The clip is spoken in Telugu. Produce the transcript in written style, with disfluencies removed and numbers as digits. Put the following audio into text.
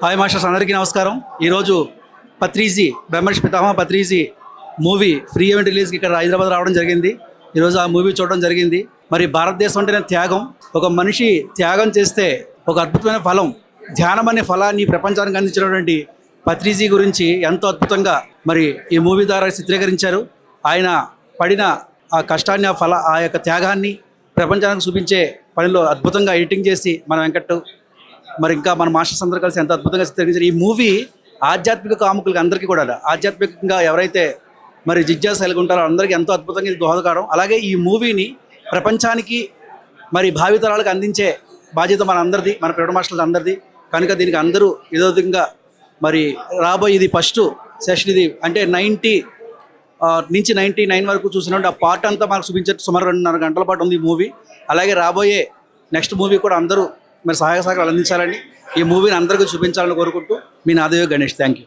హాయ్ మాస్టర్స్, అందరికీ నమస్కారం. ఈరోజు పత్రిజీ బ్రహ్మర్షి పితామహ పత్రిజీ మూవీ ఫ్రీ ఈవెంట్ రిలీజ్కి ఇక్కడ హైదరాబాద్ రావడం జరిగింది. ఈరోజు ఆ మూవీ చూడడం జరిగింది. మరి భారతదేశం అంటేనే త్యాగం. ఒక మనిషి త్యాగం చేస్తే ఒక అద్భుతమైన ఫలం, ధ్యానం అనే ఫలాన్ని ప్రపంచానికి అందించినటువంటి పత్రిజీ గురించి ఎంతో అద్భుతంగా మరి ఈ మూవీ ద్వారా చిత్రీకరించారు. ఆయన పడిన ఆ కష్టాన్ని, ఆ యొక్క త్యాగాన్ని ప్రపంచానికి చూపించే పనిలో అద్భుతంగా ఎడిటింగ్ చేసి మన వెంకట్ మరి ఇంకా మన మాస్టర్స్ అందరూ కలిసి ఎంత అద్భుతంగా చిత్రీకరించారు. ఈ మూవీ ఆధ్యాత్మిక కాముకులకి అందరికీ కూడా, ఆధ్యాత్మికంగా ఎవరైతే మరి జిజ్ఞాస ఉంటారో అందరికీ ఎంతో అద్భుతంగా ఇది దోహదకారం. అలాగే ఈ మూవీని ప్రపంచానికి మరి భావితరాలకు అందించే బాధ్యత మన అందరిది, మన ప్రియుడు మాస్టర్స్ అందరిది. కనుక దీనికి అందరూ ఏదో విధంగా మరి రాబోయే ఇది ఫస్ట్ సెషన్, ఇది అంటే 90 నుంచి 99 వరకు చూసినట్టు ఆ పార్ట్ అంతా మనకు చూపించే సుమారు 2.5 గంటల పాటు ఉంది ఈ మూవీ. అలాగే రాబోయే నెక్స్ట్ మూవీ కూడా అందరూ మరి సహాయ సహకారాలు అందించాలని, ఈ మూవీని అందరికీ చూపించాలని కోరుకుంటూ మీ నాదయ్య గణేష్. Thank you.